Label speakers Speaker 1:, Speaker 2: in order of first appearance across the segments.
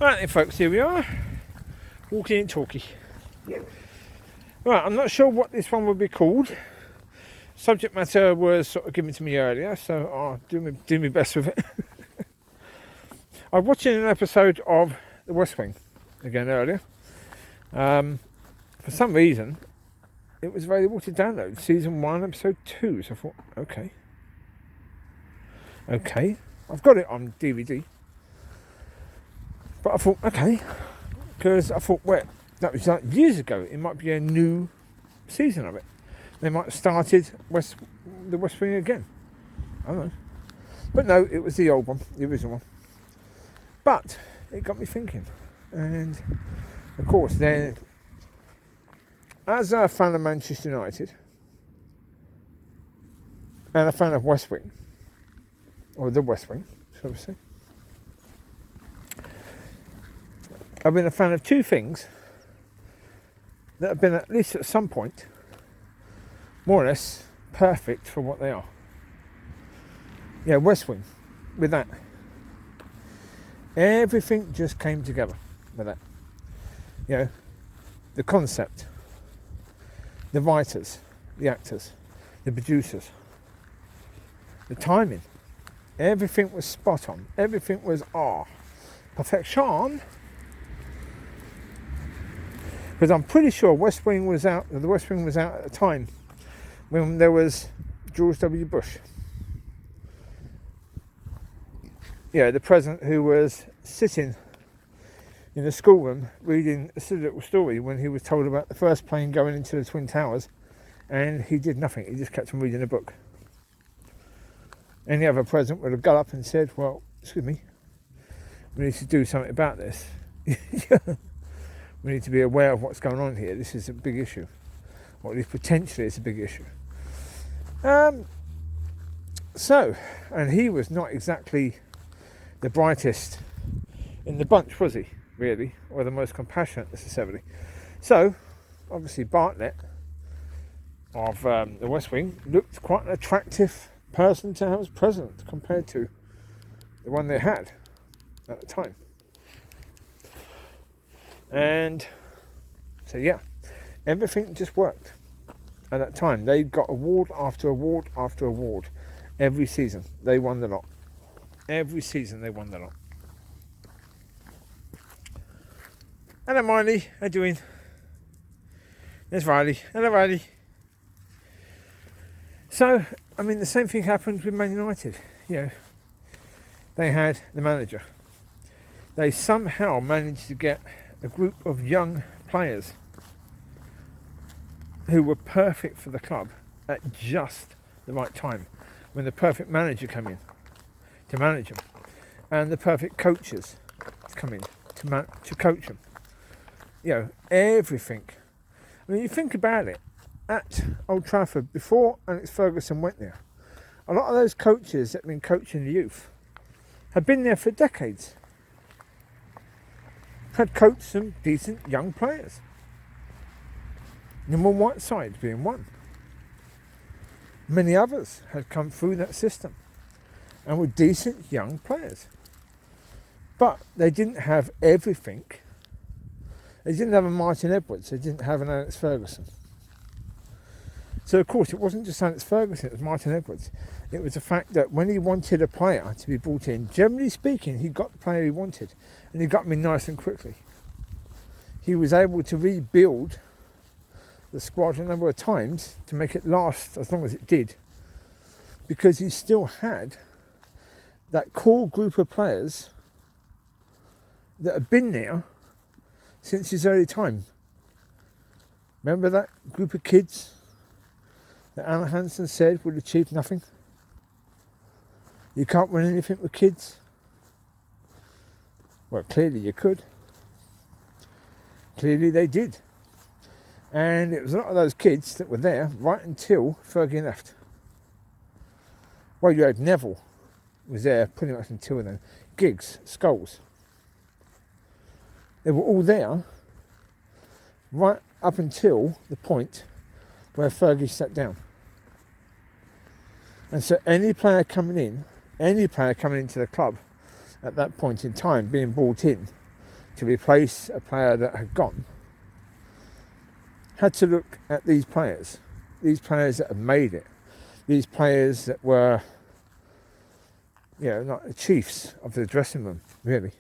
Speaker 1: Right then folks, here we are, walkie and talkie. Right, I'm not sure what this one would be called. Subject matter was sort of given to me earlier, so I'll do my best with it. I was watching an episode of The West Wing again earlier. For some reason, it was available to download, season 1, episode 2. So I thought, okay, I've got it on DVD. But I thought, okay, because I thought, well, that was like years ago. It might be a new season of it. They might have started the West Wing again. I don't know. But no, it was the old one, the original one. But it got me thinking. And, of course, then, as a fan of Manchester United, and a fan of West Wing, or the West Wing, shall we say, I've been a fan of two things that have been, at least at some point, more or less perfect for what they are. Yeah, West Wing, with that. Everything just came together with that. You know, the concept, the writers, the actors, the producers, the timing. Everything was spot on. Everything was perfection. Because I'm pretty sure the West Wing was out at the time when there was George W. Bush. Yeah, the president who was sitting in the schoolroom reading a silly little story when he was told about the first plane going into the Twin Towers, and he did nothing. He just kept on reading a book. Any other president would have got up and said, well, excuse me, we need to do something about this. We need to be aware of what's going on here. This is a big issue. Or at least potentially it's a big issue. And he was not exactly the brightest in the bunch, was he, really? Or the most compassionate, necessarily. So, obviously Bartlett of the West Wing looked quite an attractive person to have as president compared to the one they had at the time. And so yeah, everything just worked at that time. They got award after award after award. Every season they won the lot. Every season they won the lot. Hello Mollie, how you doing? There's Riley. Hello Riley. So, I mean, the same thing happened with Man United. You know, they had the manager. They somehow managed to get a group of young players who were perfect for the club at just the right time, when the perfect manager came in to manage them, and the perfect coaches come in to coach them. You know, everything. I mean, you think about it, at Old Trafford, before Alex Ferguson went there, a lot of those coaches that have been coaching the youth had been there for decades. Had coached some decent young players. Number Whiteside being one. Many others had come through that system and were decent young players. But they didn't have everything. They didn't have a Martin Edwards. They didn't have an Alex Ferguson. So of course it wasn't just Alex Ferguson, it was Martin Edwards. It was the fact that when he wanted a player to be brought in, generally speaking, he got the player he wanted. And he got me nice and quickly. He was able to rebuild the squad a number of times to make it last as long as it did. Because he still had that core group of players that had been there since his early time. Remember that group of kids that Alan Hansen said would achieve nothing? You can't win anything with kids. Well, clearly you could. Clearly they did. And it was a lot of those kids that were there right until Fergie left. Well, you had Neville was there pretty much until then. Giggs, Scholes. They were all there right up until the point where Fergie sat down. And so any player coming into the club at that point in time, being brought in, to replace a player that had gone had to look at these players that had made it, these players that were, like the chiefs of the dressing room, really.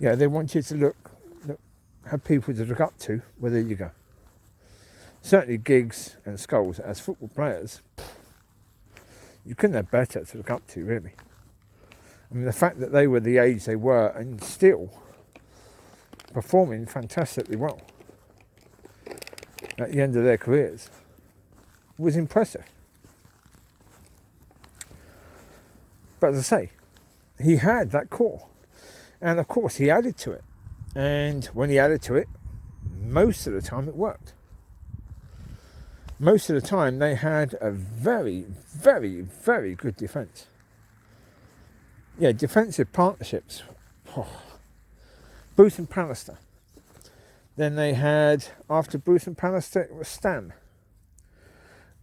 Speaker 1: They want you to look, have people to look up to. Well, there you go. Certainly Giggs and Scholes as football players, you couldn't have better to look up to, really. I mean, the fact that they were the age they were and still performing fantastically well at the end of their careers was impressive. But as I say, he had that core. And of course he added to it. And when he added to it, most of the time it worked. Most of the time they had a very, very, very good defence. Defensive partnerships. Bruce and Pallister. Then they had, after Bruce and Pallister, it was Stam.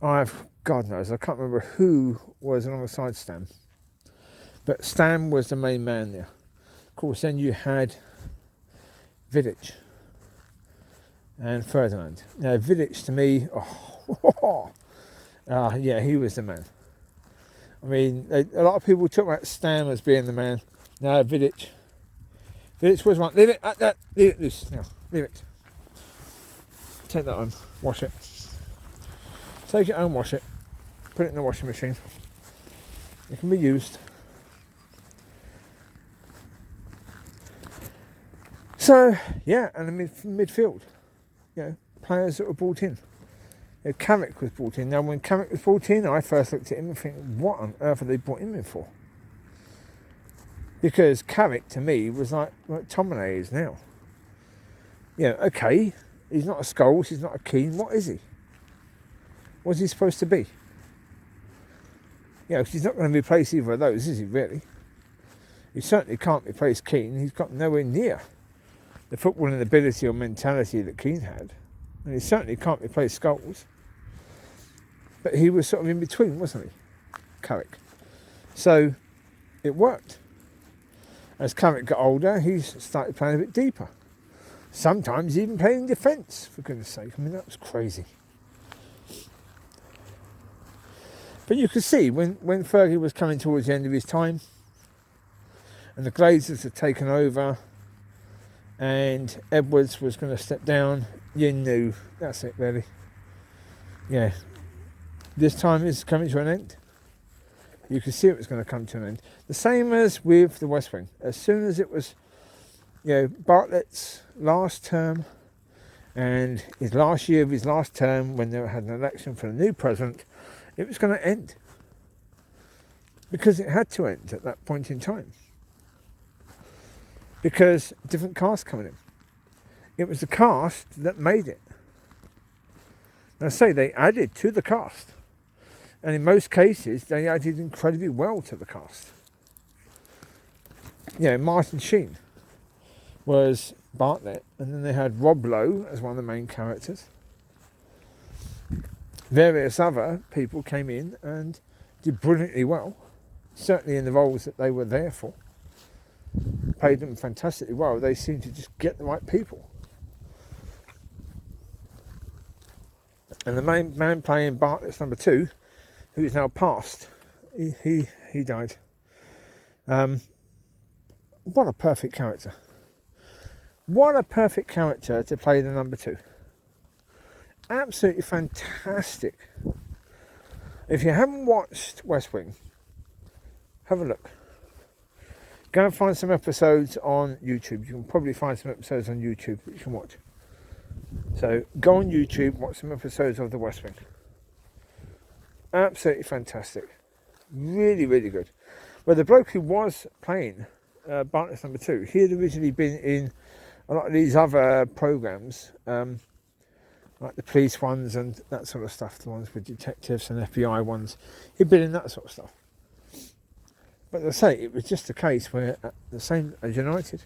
Speaker 1: God knows, I can't remember who was alongside Stam. But Stam was the main man there. Of course, then you had Vidic and Ferdinand. Now, Vidic to me, he was the man. I mean, a lot of people talk about Stam as being the man. No, Vidic was one. Leave it at that. Leave it loose. Now, leave it. Take that home. Wash it. Take it home, wash it. Put it in the washing machine. It can be used. So, and the midfield, players that were brought in. Carrick was brought in. Now, when Carrick was brought in, I first looked at him and think, what on earth have they brought him in for? Because Carrick, to me, was like Tominay is now. Okay, he's not a Scholes, he's not a Keane. What is he? What's he supposed to be? Because he's not going to replace either of those, is he, really? He certainly can't replace Keane. He's got nowhere near the footballing ability or mentality that Keane had. And he certainly can't replace Scholes. But he was sort of in between, wasn't he? Carrick. So it worked. As Carrick got older, he started playing a bit deeper. Sometimes even playing defence, for goodness sake. I mean, that was crazy. But you could see when Fergie was coming towards the end of his time and the Glazers had taken over and Edwards was going to step down, you knew that's it, really. This time is coming to an end. You could see it was going to come to an end. The same as with the West Wing. As soon as it was, Bartlett's last term and his last year of his last term, when they had an election for the new president, it was going to end. Because it had to end at that point in time. Because different cast coming in. It was the cast that made it. And I say they added to the cast. And in most cases, they added incredibly well to the cast. Martin Sheen was Bartlett, and then they had Rob Lowe as one of the main characters. Various other people came in and did brilliantly well, certainly in the roles that they were there for. Played them fantastically well. They seemed to just get the right people. And the main man playing Bartlett's number 2, who is now passed, he died. What a perfect character. What a perfect character to play the number 2. Absolutely fantastic. If you haven't watched West Wing, have a look. Go and find some episodes on YouTube. You can probably find some episodes on YouTube that you can watch. So go on YouTube, watch some episodes of the West Wing. Absolutely fantastic. Really, really good. Well, the bloke who was playing Bartlett's number 2, he had originally been in a lot of these other programmes, like the police ones and that sort of stuff, the ones with detectives and FBI ones. He'd been in that sort of stuff. But as I say, it was just a case where, the same as United,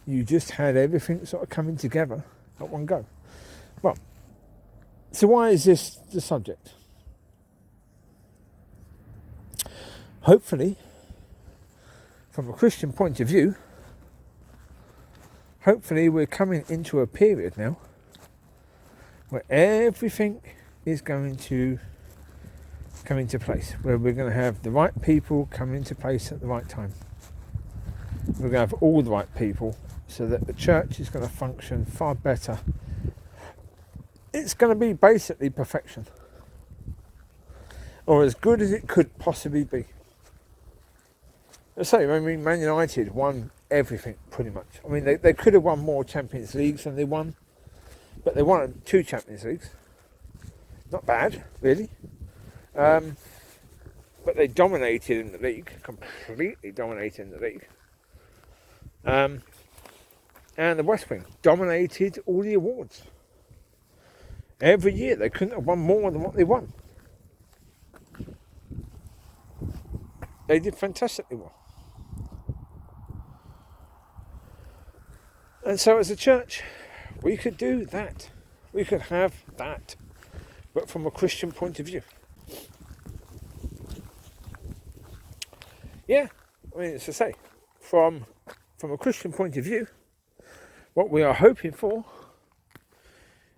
Speaker 1: you just had everything sort of coming together at one go. Well, so why is this the subject? Hopefully, from a Christian point of view, hopefully we're coming into a period now where everything is going to come into place, where we're going to have the right people come into place at the right time. We're going to have all the right people so that the church is going to function far better. It's going to be basically perfection, or as good as it could possibly be. I say, I mean, Man United won everything pretty much. I mean, they could have won more Champions Leagues than they won, but they won 2 Champions Leagues. Not bad, really. But they dominated in the league, completely dominated in the league. And the West Wing dominated all the awards. Every year they couldn't have won more than what they won. They did fantastically well. And so as a church, we could do that. We could have that, but from a Christian point of view. Yeah, I mean, as I say, from a Christian point of view, what we are hoping for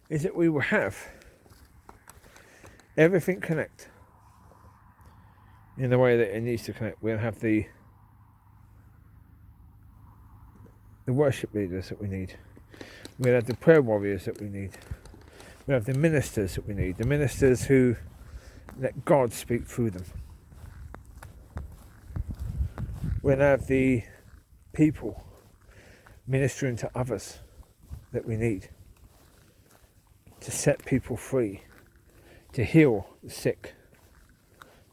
Speaker 1: is that we will have everything connect in the way that it needs to connect. We'll have the worship leaders that we need. We'll have the prayer warriors that we need. We'll have the ministers that we need. The ministers who let God speak through them. We'll have the people ministering to others that we need to set people free, to heal the sick,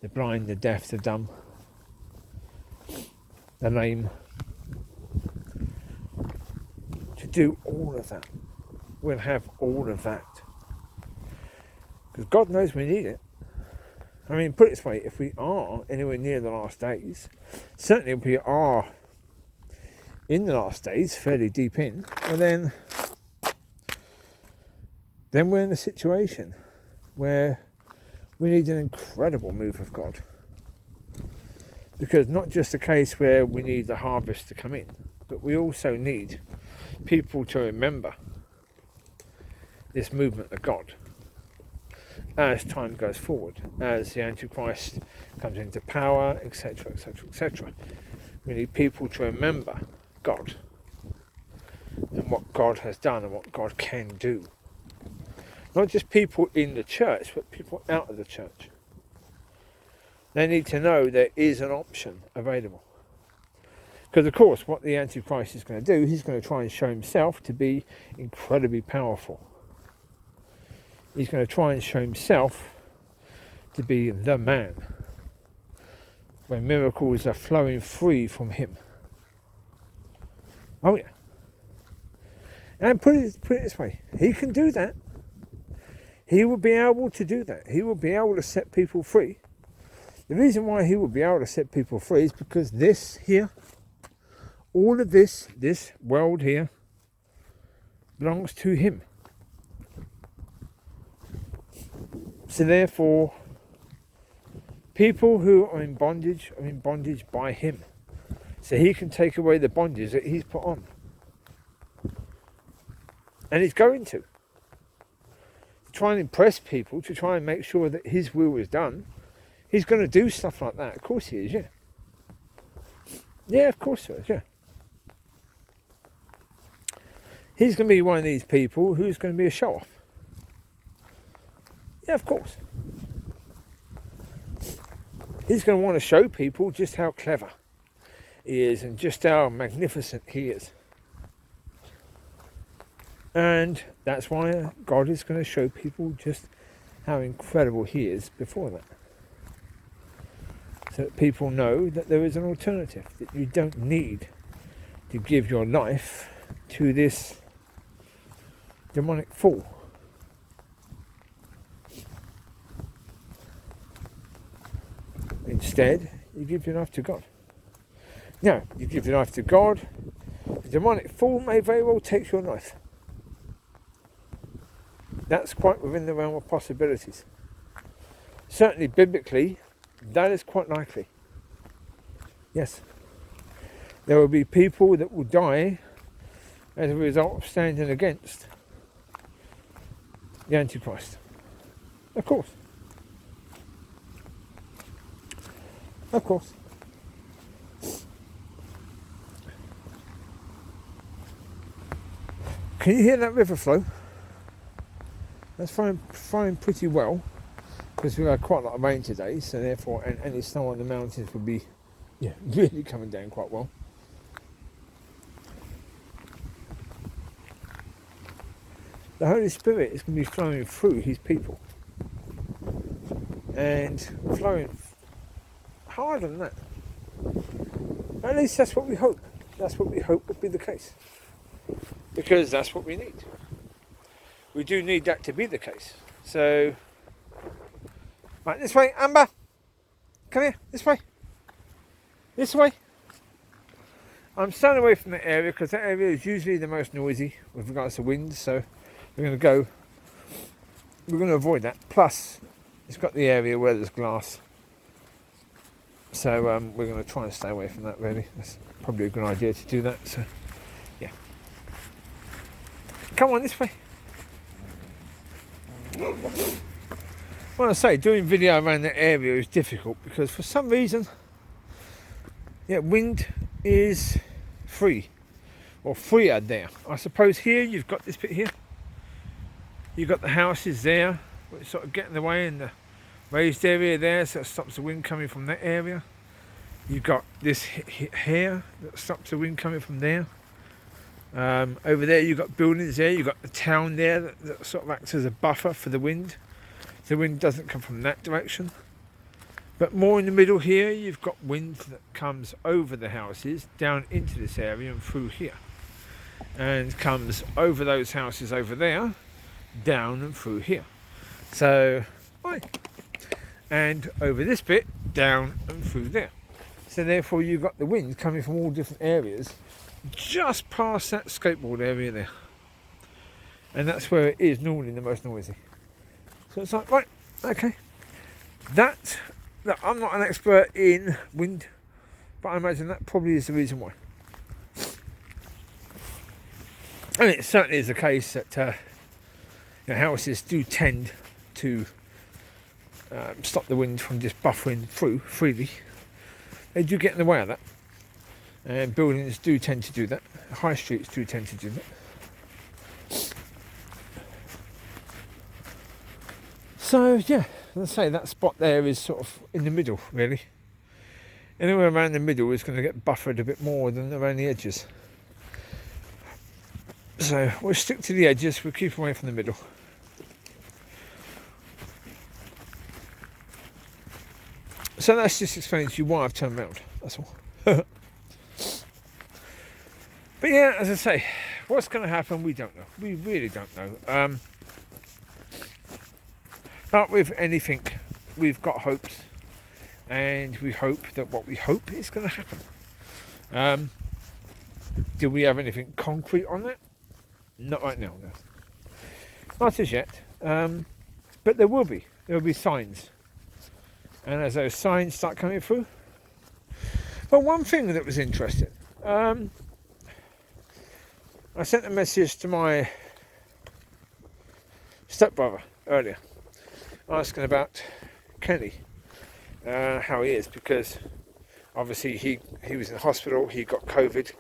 Speaker 1: the blind, the deaf, the dumb, the lame, to do all of that. We'll have all of that. Because God knows we need it. I mean, put it this way, if we are anywhere near the last days, certainly if we are in the last days, fairly deep in, well then we're in a situation where we need an incredible move of God. Because not just a case where we need the harvest to come in, but we also need people to remember this movement of God as time goes forward, as the Antichrist comes into power, etc., etc., etc. We need people to remember God and what God has done and what God can do. Not just people in the church, but people out of the church. They need to know there is an option available. Because of course, what the Antichrist is going to do, he's going to try and show himself to be incredibly powerful. He's going to try and show himself to be the man, where miracles are flowing free from him. Oh yeah. And put it this way, he can do that. He will be able to do that. He will be able to set people free. The reason why he will be able to set people free is because this here, all of this world here, belongs to him. So therefore, people who are in bondage by him. So he can take away the bondage that he's put on. And he's going to try and impress people, to try and make sure that his will is done. He's going to do stuff like that. Of course he is, yeah. Yeah, of course he is, yeah. He's going to be one of these people who's going to be a show-off. Yeah, of course. He's going to want to show people just how clever he is and just how magnificent he is. And that's why God is going to show people just how incredible he is before that. So that people know that there is an alternative, that you don't need to give your life to this demonic fool. Instead, you give your life to God. Now, you give your life to God, the demonic fool may very well take your life. That's quite within the realm of possibilities. Certainly, biblically, that is quite likely. Yes. There will be people that will die as a result of standing against the Antichrist. Of course. Of course. Can you hear that river flow? That's flowing pretty well, because we've had quite a lot of rain today, so therefore, and any snow on the mountains would be, really coming down quite well. The Holy Spirit is going to be flowing through his people, and flowing harder than that. At least that's what we hope. That's what we hope would be the case, because that's what we need. We do need that to be the case. So, right, this way, Amber. Come here, this way. This way. I'm staying away from that area because that area is usually the most noisy with regards to wind. So we're going to avoid that. Plus, it's got the area where there's glass. So we're going to try and stay away from that, really. That's probably a good idea to do that. So, yeah. Come on, this way. When I say doing video around that area is difficult because for some reason, wind is free, or freer there. I suppose here you've got this bit here. You've got the houses there, which sort of get in the way, and the raised area there, so it stops the wind coming from that area. You've got this here that stops the wind coming from there. Over there you've got buildings there, you've got the town there that sort of acts as a buffer for the wind. The wind doesn't come from that direction. But more in the middle here, you've got wind that comes over the houses, down into this area and through here. And comes over those houses over there, down and through here. So, and over this bit, down and through there. So therefore you've got the wind coming from all different areas, just past that skateboard area there. And that's where it is normally the most noisy. So it's like, right, okay. That I'm not an expert in wind, but I imagine that probably is the reason why. And it certainly is the case that houses do tend to stop the wind from just buffering through freely. They do get in the way of that. And buildings do tend to do that. High streets do tend to do that. So yeah, let's say that spot there is sort of in the middle, really. Anywhere around the middle is going to get buffered a bit more than around the edges. So we'll stick to the edges, we'll keep away from the middle. So that's just explaining to you why I've turned around, that's all. But yeah, as I say, what's going to happen, we don't know. We really don't know. But with anything, we've got hopes, and we hope that what we hope is going to happen. Do we have anything concrete on that? Not right now, no. Not as yet. But there will be. There will be signs. And as those signs start coming through. But one thing that was interesting, I sent a message to my stepbrother earlier, asking about Kenny, how he is, because obviously he was in hospital, he got COVID,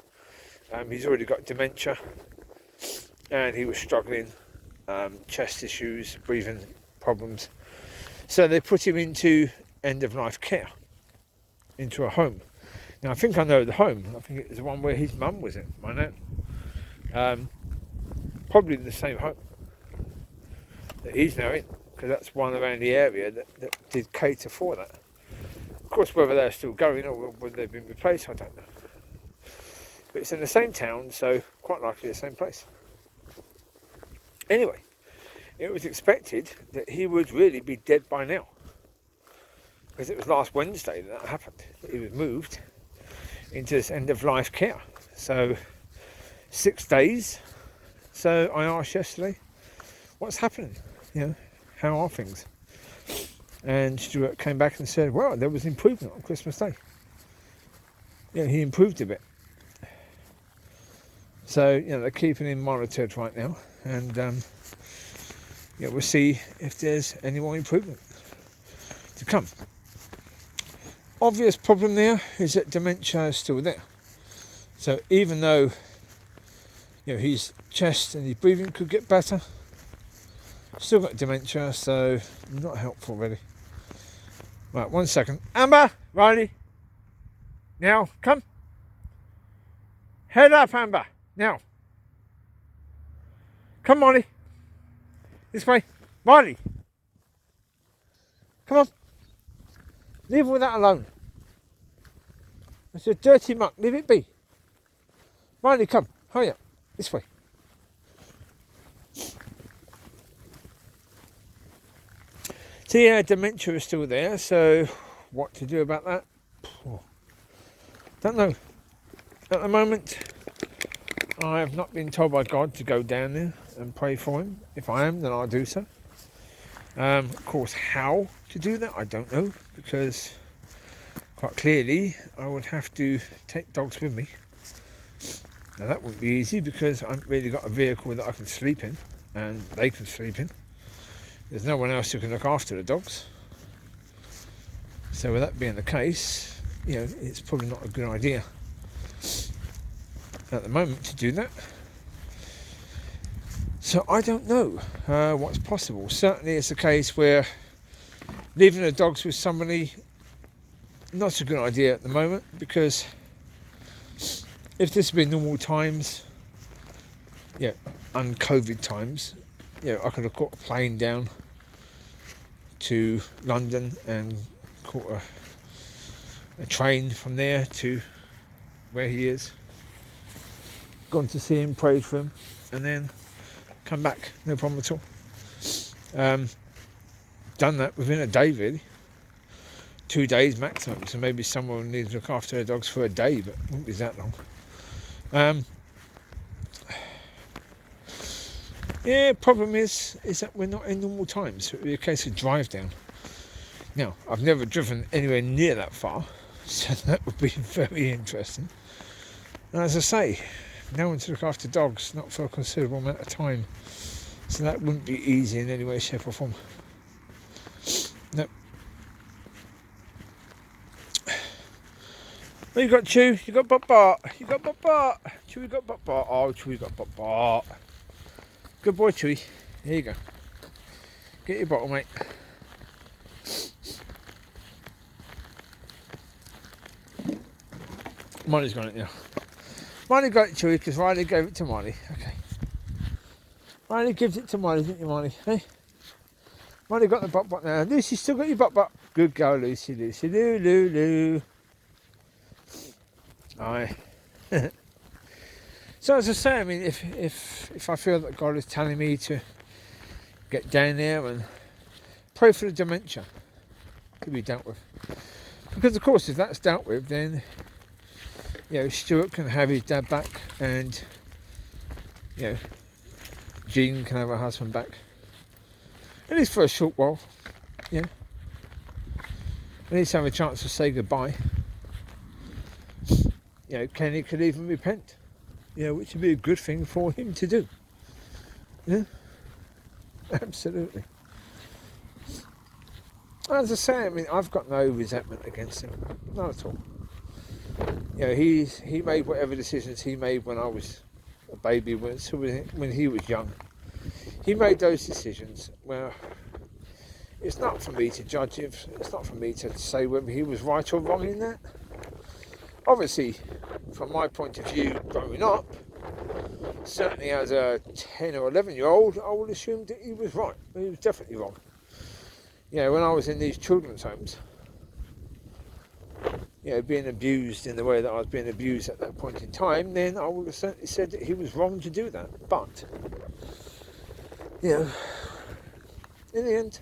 Speaker 1: he's already got dementia, and he was struggling, chest issues, breathing problems. So they put him into end-of-life care, into a home. Now I think I know the home. I think it was the one where his mum was in, I know. Probably the same home that he's now in, because that's one around the area that did cater for that. Of course, whether they're still going or whether they've been replaced, I don't know. But it's in the same town, so quite likely the same place. Anyway, it was expected that he would really be dead by now, because it was last Wednesday that happened. He was moved into this end-of-life care. So 6 days. So I asked yesterday, what's happening? How are things? And Stuart came back and said, well, there was improvement on Christmas Day. He improved a bit. So, you know, they're keeping him monitored right now, and yeah, we'll see if there's any more improvement to come. Obvious problem there is that dementia is still there. So even though, you know, his chest and his breathing could get better, still got dementia, so not helpful really. Right, 1 second. Amber, Riley, now come. Head up, Amber, now. Come, Mollie. This way. Riley. Come on. Leave all that alone. It's a dirty muck. Leave it be. Riley, come. Hurry up. This way. So yeah, dementia is still there. So what to do about that? Don't know. At the moment, I have not been told by God to go down there and pray for him. If I am, then I'll do so. Of course, how to do that, I don't know, because quite clearly I would have to take dogs with me. Now that wouldn't be easy because I haven't really got a vehicle that I can sleep in and they can sleep in. There's no one else who can look after the dogs. So with that being the case, you know, it's probably not a good idea at the moment to do that. So I don't know what's possible. Certainly it's a case where leaving the dogs with somebody, not a good idea at the moment, because if this had been normal times, yeah, un-COVID times, you know, I could have caught a plane down to London and caught a train from there to where he is, gone to see him, prayed for him, and then come back, no problem at all. Done that within a day, really. 2 days maximum, so maybe someone needs to look after their dogs for a day, but it won't be that long. Yeah, problem is that we're not in normal times, so it would be a case of drive down. Now, I've never driven anywhere near that far, so that would be very interesting. And as I say, no one to look after dogs, not for a considerable amount of time, so that wouldn't be easy in any way, shape or form. No. Well, you got Chew, you got Bot, you got Bot. Chewie got Bot. Oh, Chewie got Bot. Good boy, Chewie. Here you go. Get your bottle, mate. Mollie's got it now. Mollie got it, Chewie, because Riley gave it to Mollie. Okay. Riley gives it to Mollie, didn't you, Mollie? Hey? Mollie got the Bot now. Lucy still got your Bot. Good girl, Lucy. Lou. Aye. So as I say, I mean, if I feel that God is telling me to get down there and pray for the dementia to be dealt with, because of course if that's dealt with, then you know Stuart can have his dad back, and you know Jean can have her husband back, at least for a short while. Yeah, at least have a chance to say goodbye. You know, Kenny could even repent. You know, which would be a good thing for him to do. Yeah, absolutely. As I say, I mean, I've got no resentment against him, not at all. You know, he made whatever decisions he made when I was a baby, when he was young. He made those decisions. Well, it's not for me to judge him. It's not for me to say whether he was right or wrong in that. Obviously, from my point of view, growing up, certainly as a 10 or 11-year-old, I would assume that he was right. He was definitely wrong. You know, when I was in these children's homes, you know, being abused in the way that I was being abused at that point in time, then I would have certainly said that he was wrong to do that. But, you know, in the end,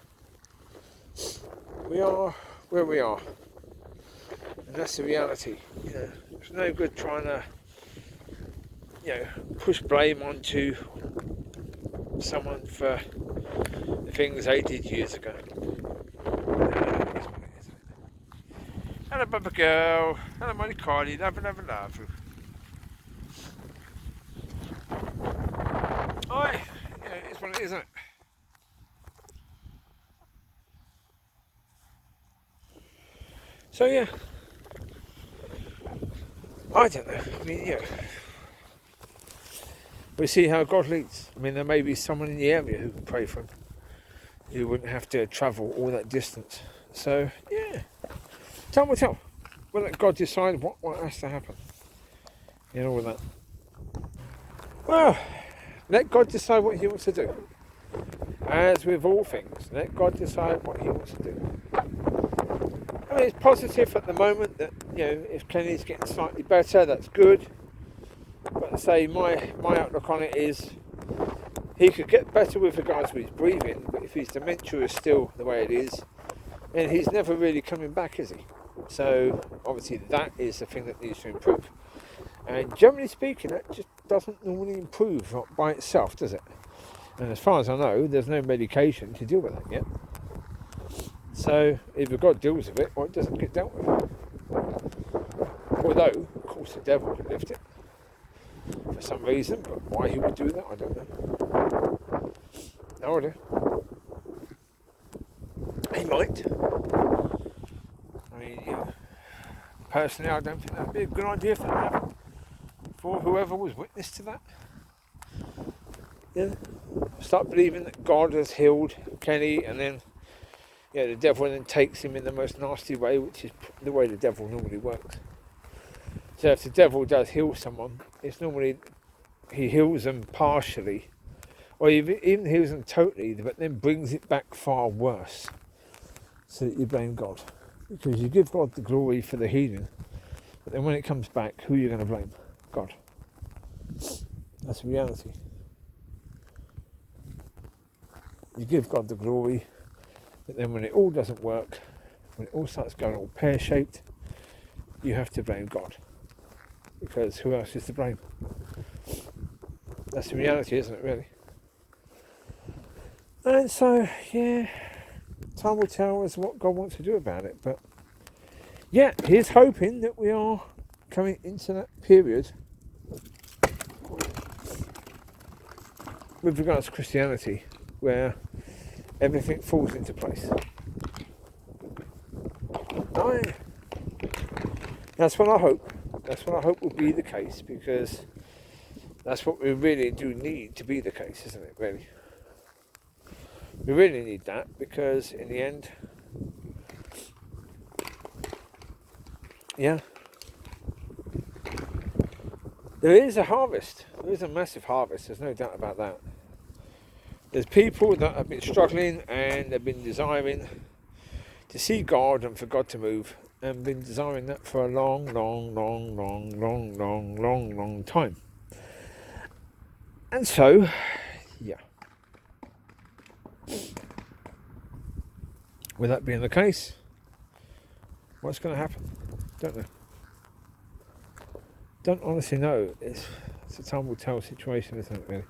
Speaker 1: we are where we are. And that's the reality. You know, it's no good trying to, you know, push blame onto someone for the things they did years ago. Hello, Bubba Girl. Hello, Mollie Collie. Love. reality, isn't it? So yeah, I don't know. I mean, yeah, we'll see how God leads. I mean, there may be someone in the area who can pray for him. You wouldn't have to travel all that distance. So yeah, time will tell. We'll let God decide what has to happen. You know, all that. Well, let God decide what he wants to do. As with all things, let God decide what he wants to do. I mean, it's positive at the moment that, you know, if Kenny's getting slightly better, that's good. But I say my outlook on it is he could get better with regards to his breathing, but if his dementia is still the way it is, then he's never really coming back, is he? So obviously that is the thing that needs to improve. And generally speaking, that just doesn't normally improve by itself, does it? And as far as I know, there's no medication to deal with that yet. So either God deals with it or it doesn't get dealt with. Although, of course, the devil can lift it for some reason, but why he would do that, I don't know. No idea. He might. I mean, yeah. Personally, I don't think that would be a good idea if that happened. For whoever was witness to that. Yeah. Start believing that God has healed Kenny, and then the devil then takes him in the most nasty way, which is the way the devil normally works. So if the devil does heal someone, it's normally he heals them partially, or even heals them totally, but then brings it back far worse, so that you blame God. Because you give God the glory for the healing, but then when it comes back, who are you going to blame? God. That's the reality. You give God the glory, but then when it all doesn't work, when it all starts going all pear-shaped, you have to blame God. Because who else is to blame? That's the reality, isn't it, really? And so, yeah, time will tell us what God wants to do about it. But, yeah, he's hoping that we are coming into that period with regards to Christianity where everything falls into place. That's what I hope. That's what I hope will be the case, because that's what we really do need to be the case, isn't it, really? We really need that, because in the end, yeah, there is a harvest. There is a massive harvest, there's no doubt about that. There's people that have been struggling and they've been desiring to see God and for God to move, and been desiring that for a long time. And so, yeah. With that being the case, what's going to happen? Don't know. Don't honestly know. It's a time will tell situation, isn't it, really?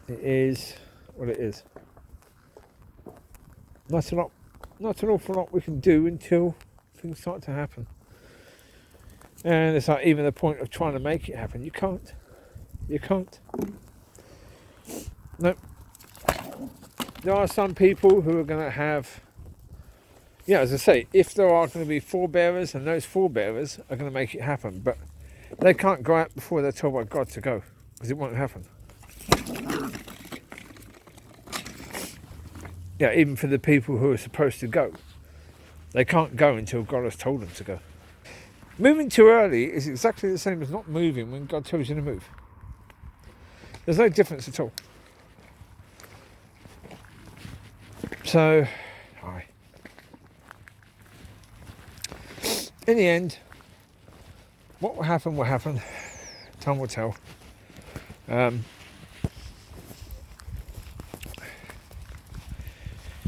Speaker 1: It is what it is. Not an awful lot we can do until things start to happen. And it's like even the point of trying to make it happen. You can't. No. There are some people who are going to have, as I say, if there are going to be forebearers, and those forebearers are going to make it happen, but they can't go out before they're told by God to go, because it won't happen. Yeah, even for the people who are supposed to go, they can't go until God has told them to go. Moving too early is exactly the same as not moving when God tells you to move. There's no difference at all. So, in the end, what will happen will happen. Time will tell.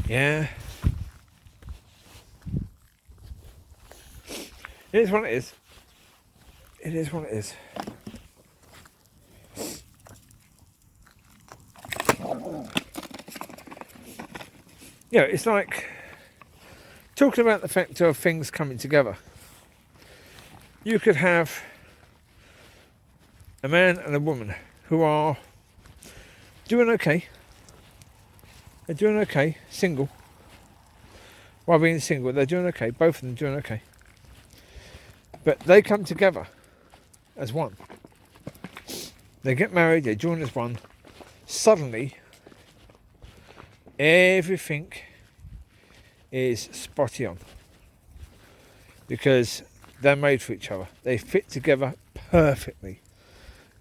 Speaker 1: Yeah. It is what it is. It is what it is. It's like talking about the fact of things coming together. You could have a man and a woman who are doing okay. They're doing okay, single. While being single, they're doing okay. Both of them doing okay. But they come together as one. They get married, they join as one. Suddenly, everything is spotty on. Because they're made for each other. They fit together perfectly.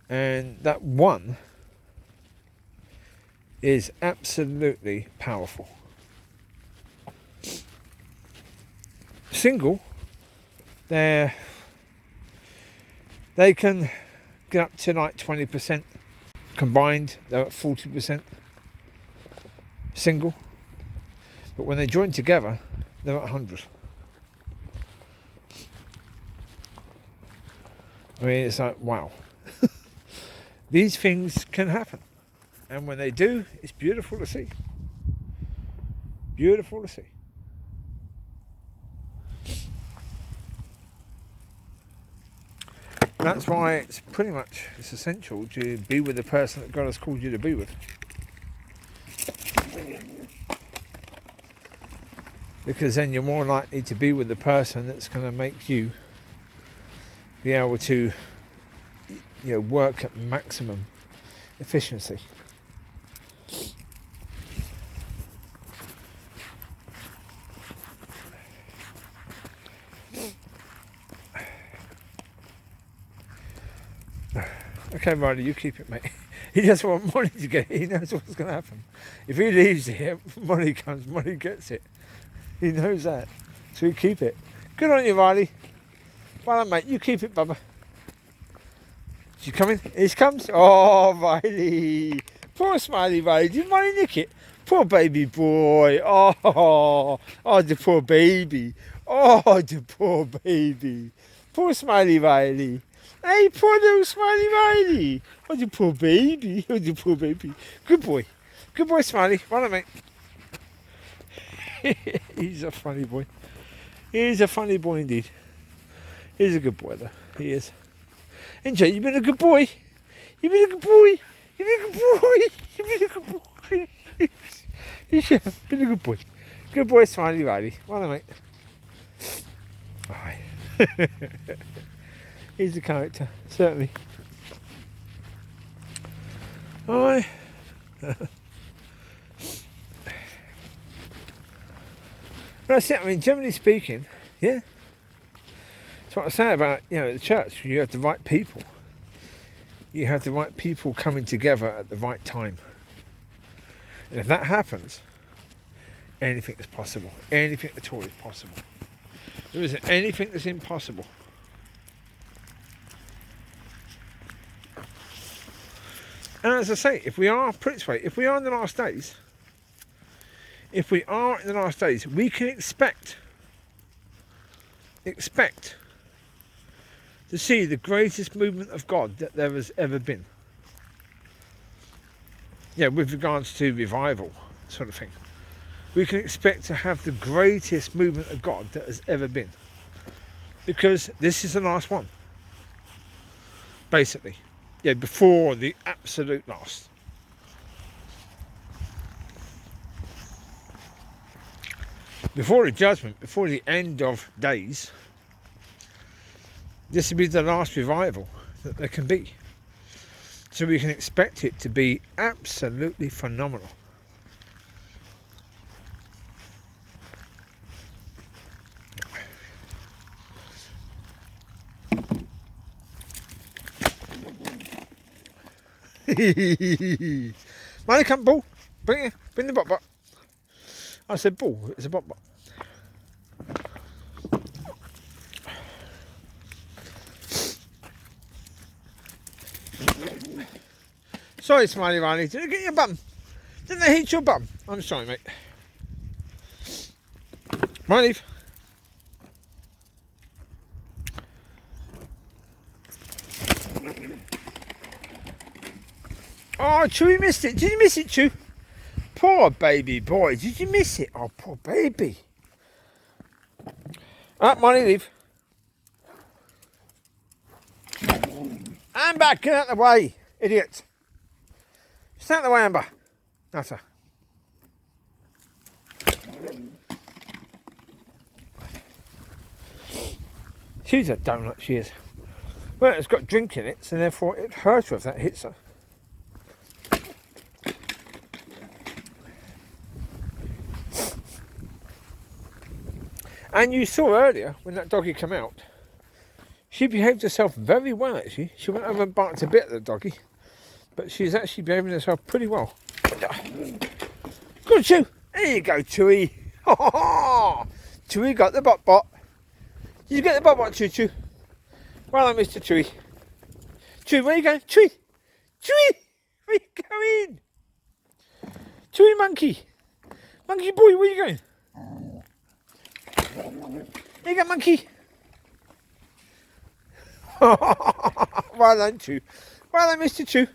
Speaker 1: And that one is absolutely powerful. Single, they can get up to like 20%. Combined, they're at 40%. Single. But when they join together, they're at 100. I mean, it's like, wow. These things can happen. And when they do, it's beautiful to see. Beautiful to see. That's why it's essential to be with the person that God has called you to be with. Because then you're more likely to be with the person that's going to make you be able to, work at maximum efficiency. Okay, Riley, you keep it, mate. He doesn't want Mollie to get it. He knows what's going to happen. If he leaves here, Mollie comes, Mollie gets it. He knows that. So we keep it. Good on you, Riley. Well, mate, you keep it, Bubba. Is he coming? Here he comes. Oh, Riley. Poor Smiley Riley. Did Mollie nick it? Poor baby boy. Oh, the poor baby. Oh, the poor baby. Poor Smiley Riley. Hey, poor little Smiley Riley. Oh, the poor baby. Oh, the poor baby. Good boy. Good boy, Smiley. Well done, mate. He's a funny boy. He's a funny boy indeed. He's a good boy, though. He is. And Jay, you've been a good boy. You've been a good boy. You've been a good boy. You've been a good boy. He's been a good boy. Good boy, Smiley Riley. Well done, mate. Alright. He's a character, certainly. Alright. That's it. I mean, generally speaking, yeah. That's what I say about, the church. You have the right people. You have the right people coming together at the right time. And if that happens, anything is possible. Anything at all is possible. There isn't anything that's impossible. And as I say, if we are in the last days, we can expect to see the greatest movement of God that there has ever been. Yeah, with regards to revival, sort of thing. We can expect to have the greatest movement of God that has ever been. Because this is the last one. Basically. Yeah, before the absolute last. Before the judgment, before the end of days, this will be the last revival that there can be. So we can expect it to be absolutely phenomenal. Money come, ball. Bring the bot. I said ball, it's a bot. Sorry, Smiley Riley, did I get your bum? Didn't I hit your bum? I'm sorry, mate. My leave. Oh, Chewie missed it. Did you miss it, Chew? Poor baby boy. Did you miss it? Oh, poor baby. Money leave. I'm back. Get out of the way, idiot. Stay out of the way, Amber. That's her. She's a donut, she is. Well, it's got drink in it, so therefore it hurts her if that hits her. And you saw earlier, when that doggy came out, she behaved herself very well, actually. She went over and barked a bit at the doggy, but she's actually behaving herself pretty well. Good, Chew. There you go, Chewie. Chewie got the bot. Did you get the bot, Chew? Well done, Mr. Chewie. Chewie, where you going? Chewie! Where you going? Chewie monkey! Monkey boy, where you going? There you go, monkey! Well done, Chew. Well done, Mr. Chew.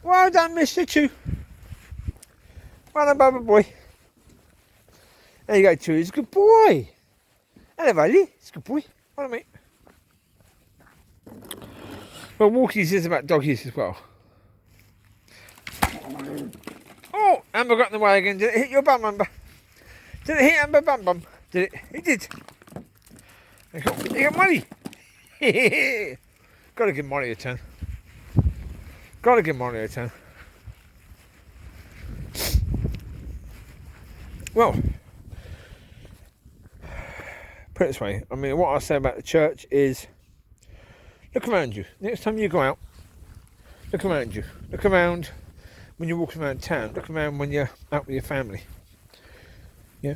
Speaker 1: Well done, Mr. Chew. Well done, Bubba boy. There you go, Chewie. He's a good boy. Hello, buddy. He's a good boy. Well done, mate. Well, walkies is about doggies as well. Oh, Amber got in the way again. Did it hit your bum, Amber? Did it hit Amber bum? Did it? It did. You got Mollie. Got to give Mollie a turn. Well, put it this way. I mean, what I say about the church is, look around you. Next time you go out, look around you. Look around when you're walking around town. Look around when you're out with your family. Yeah.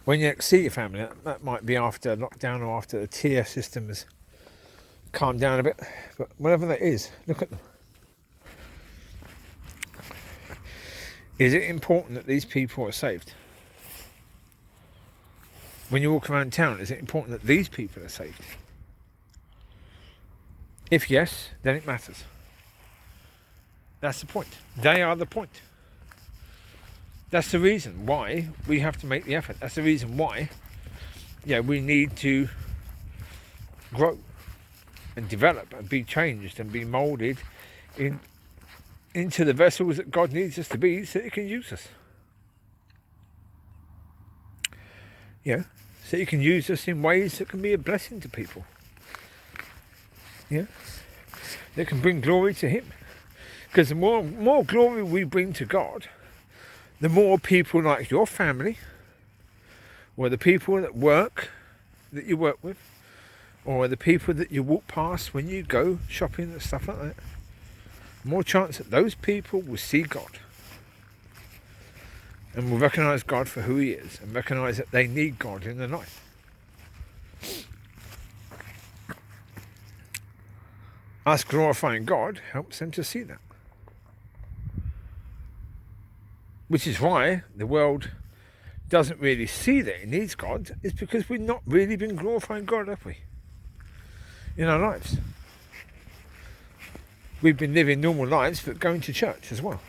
Speaker 1: When you see your family, that might be after lockdown or after the tier system has calmed down a bit. But whatever that is, look at them. Is it important that these people are saved? When you walk around town, is it important that these people are saved? If yes, then it matters. That's the point. They are the point. That's the reason why we have to make the effort. That's the reason why, we need to grow and develop and be changed and be moulded into the vessels that God needs us to be so He can use us. Yeah, so He can use us in ways that can be a blessing to people. Yeah, that can bring glory to Him. Because the more glory we bring to God, the more people like your family, or the people that you work with, or the people that you walk past when you go shopping and stuff like that, more chance that those people will see God and will recognise God for who He is and recognise that they need God in their life. Us glorifying God helps them to see that. Which is why the world doesn't really see that it needs God, is because we've not really been glorifying God, have we? In our lives. We've been living normal lives, but going to church as well.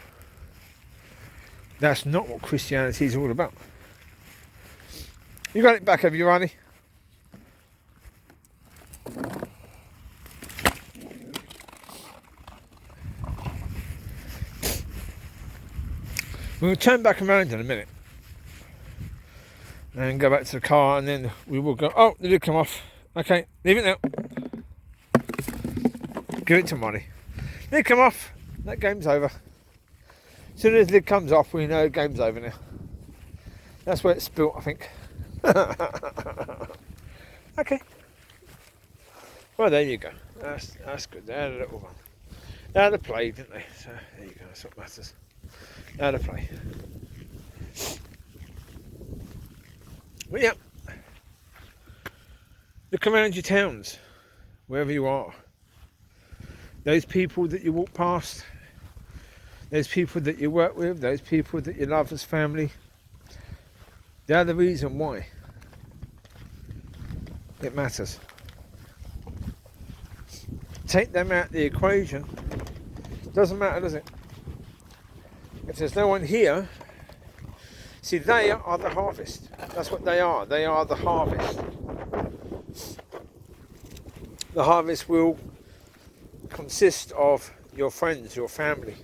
Speaker 1: That's not what Christianity is all about. You got it back, have you, Ronnie? We'll turn back around in a minute and go back to the car, and then we will go. Oh, the lid come off. Okay, leave it now. Give it to Mollie. Lid come off. That game's over. As soon as the lid comes off, we know the game's over now. That's where it's spilt, I think. Okay. Well, there you go. That's good. They had a little one. They had a play, didn't they? So there you go. That's what matters. They had a play. Well, yeah. Look around your towns, wherever you are. Those people that you walk past, those people that you work with, those people that you love as family, they're the reason why it matters. Take them out of the equation, doesn't matter, does it? If there's no one here, see, they are the harvest. That's what they are. They are the harvest. The harvest will consist of your friends, your family,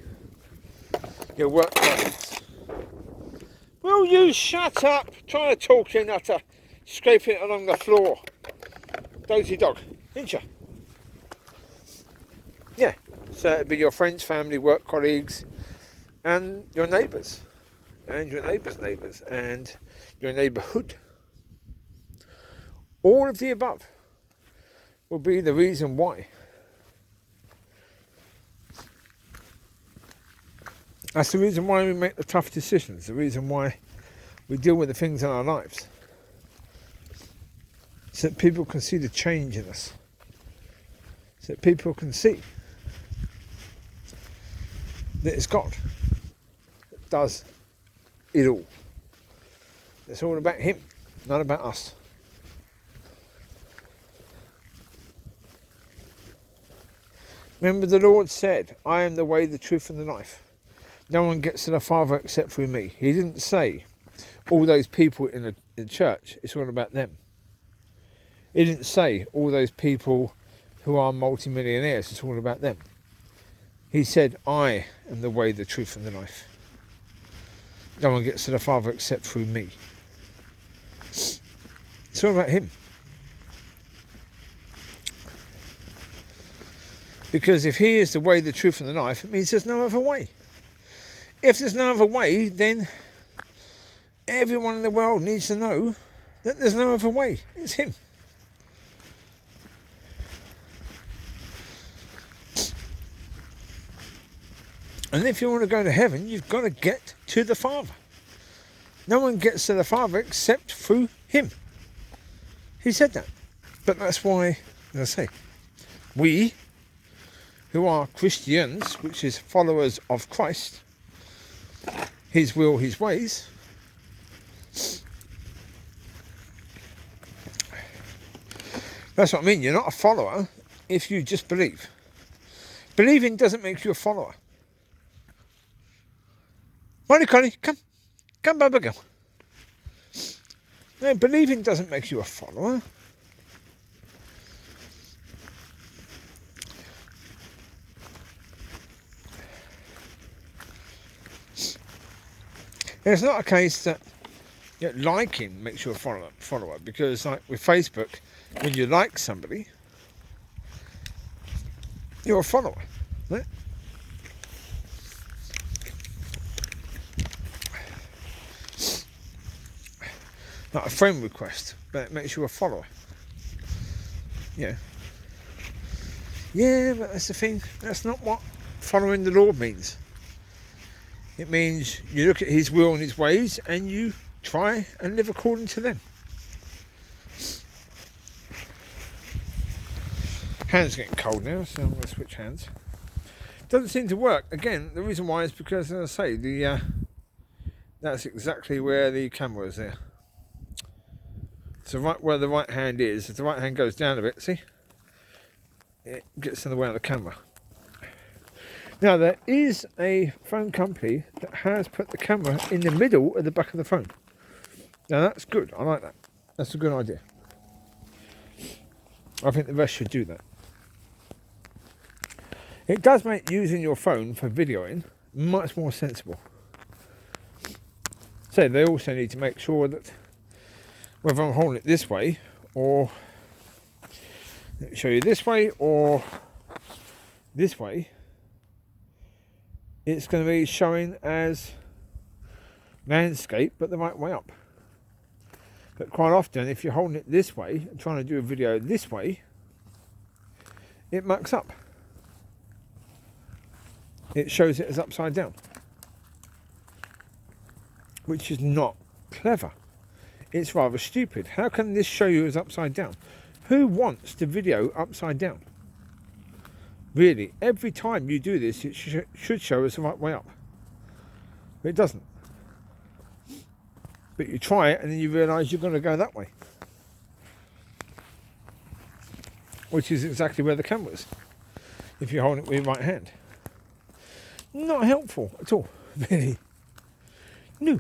Speaker 1: your work colleagues. Will you shut up? Trying to talk, you nutter. Scraping it along the floor. Dozy dog, ain't you? Yeah, so it'd be your friends, family, work colleagues, and your neighbours, and your neighbours' neighbours, and your neighbourhood. All of the above will be the reason why. That's the reason why we make the tough decisions, the reason why we deal with the things in our lives. So that people can see the change in us. So that people can see that it's God that does it all. It's all about Him, not about us. Remember, the Lord said, I am the way, the truth and the life. No one gets to the Father except through me. He didn't say all those people in the church, it's all about them. He didn't say all those people who are multimillionaires, it's all about them. He said, I am the way, the truth and the life. No one gets to the Father except through me. It's all about Him. Because if He is the way, the truth and the life, it means there's no other way. If there's no other way, then everyone in the world needs to know that there's no other way. It's Him. And if you want to go to heaven, you've got to get to the Father. No one gets to the Father except through Him. He said that. But that's why, as I say, we who are Christians, which is followers of Christ, His will, His ways, that's what I mean. You're not a follower if you just believe. Believing doesn't make you a follower. Mollie, Collie, come, Bubba girl. No, believing doesn't make you a follower. It's not a case that liking makes you a follower, because like with Facebook, when you like somebody, you're a follower, right? Not a friend request, but it makes you a follower. Yeah. Yeah, but that's the thing. That's not what following the Lord means. It means you look at His will and His ways and you try and live according to them. Hands getting cold now, so I'm going to switch hands. Doesn't seem to work. Again, the reason why is because, as I say, that's exactly where the camera is there. So right where the right hand is, if the right hand goes down a bit, see? It gets in the way of the camera. Now, there is a phone company that has put the camera in the middle of the back of the phone. Now, that's good. I like that. That's a good idea. I think the rest should do that. It does make using your phone for videoing much more sensible. So they also need to make sure that whether I'm holding it this way or let me show you this way or this way, it's going to be showing as landscape but the right way up. But quite often if you're holding it this way and trying to do a video this way, it mucks up. It shows it as upside down, which is not clever. It's rather stupid. How can this show you as upside down? Who wants the video upside down? Really, every time you do this, it should show us the right way up. But it doesn't. But you try it and then you realise you're going to go that way. Which is exactly where the camera is. If you're holding it with your right hand. Not helpful at all, really. No.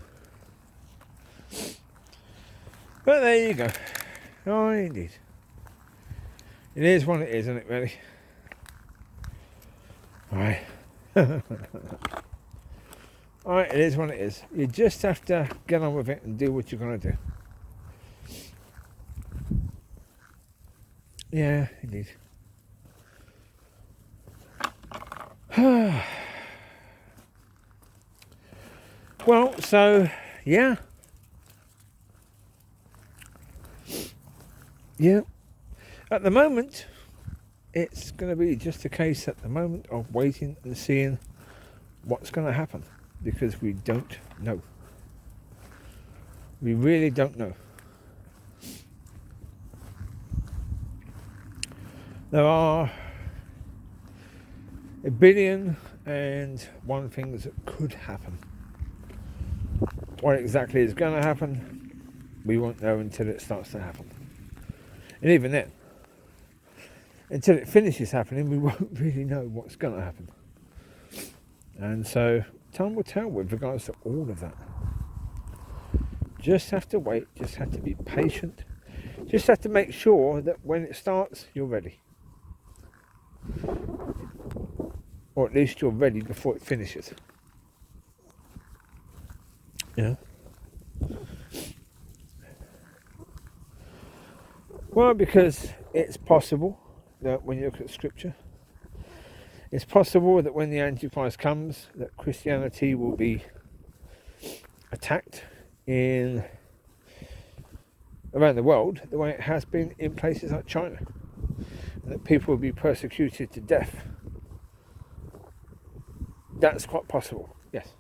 Speaker 1: But there you go. Oh, indeed. It is what it is, isn't it, really? Right. Alright, it is what it is. You just have to get on with it and do what you're going to do. Yeah, indeed. Well, so, yeah. Yeah. At the moment, it's going to be just a case at the moment of waiting and seeing what's going to happen. Because we don't know. We really don't know. There are 1,000,000,001 things that could happen. What exactly is going to happen, we won't know until it starts to happen. And even then, until it finishes happening, we won't really know what's going to happen. And so, time will tell with regards to all of that. Just have to wait, just have to be patient, just have to make sure that when it starts, you're ready. Or at least you're ready before it finishes. Yeah. Well, because it's possible that when you look at Scripture, it's possible that when the Antichrist comes, that Christianity will be attacked around the world the way it has been in places like China, and that people will be persecuted to death. That's quite possible, yes.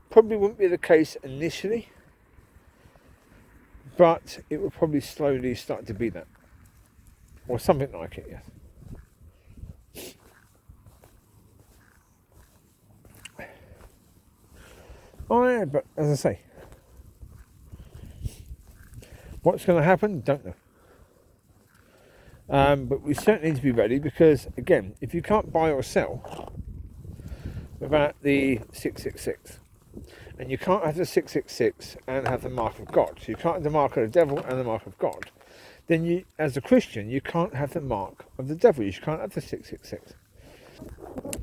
Speaker 1: Probably wouldn't be the case initially, but it will probably slowly start to be that, or something like it, yes. Oh yeah, but as I say, what's going to happen, don't know. But we certainly need to be ready because, again, if you can't buy or sell without the 666, and you can't have the 666 and have the mark of God, so you can't have the mark of the devil and the mark of God, then you, as a Christian, you can't have the mark of the devil. You can't have the 666.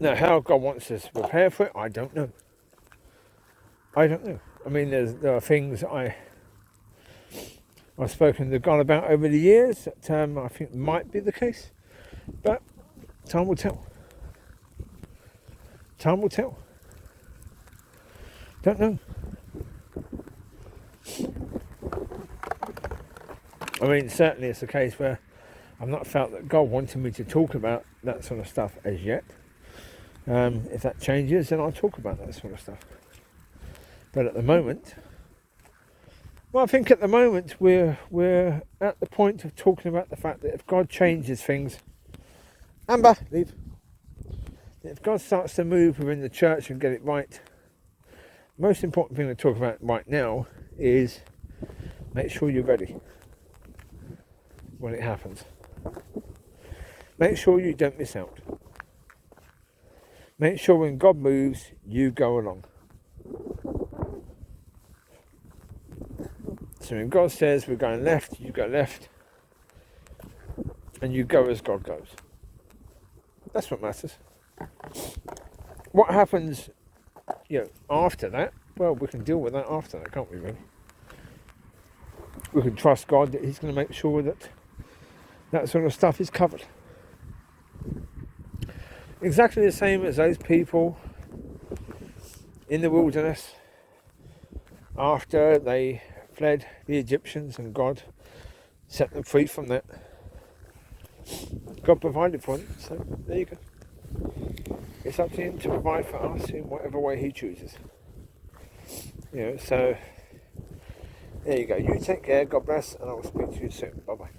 Speaker 1: Now, how God wants us to prepare for it, I don't know. I don't know. I mean, there are things I've spoken to God about over the years that I think might be the case, but time will tell. Time will tell. Don't know. I mean, certainly it's a case where I've not felt that God wanted me to talk about that sort of stuff as yet. If that changes, then I'll talk about that sort of stuff. But at the moment, well, I think at the moment we're at the point of talking about the fact that if God changes things, Amber, leave. If God starts to move within the church and get it right, the most important thing to talk about right now is make sure you're ready when it happens. Make sure you don't miss out. Make sure when God moves, you go along. So when God says we're going left, you go left, and you go as God goes. That's what matters. What happens, after that? Well, we can deal with that after that, can't we? Really? We can trust God that He's going to make sure that that sort of stuff is covered. Exactly the same as those people in the wilderness after they fled the Egyptians and God set them free from that. God provided for them, so there you go. It's up to Him to provide for us in whatever way He chooses. So there you go. You take care, God bless, and I will speak to you soon. Bye bye.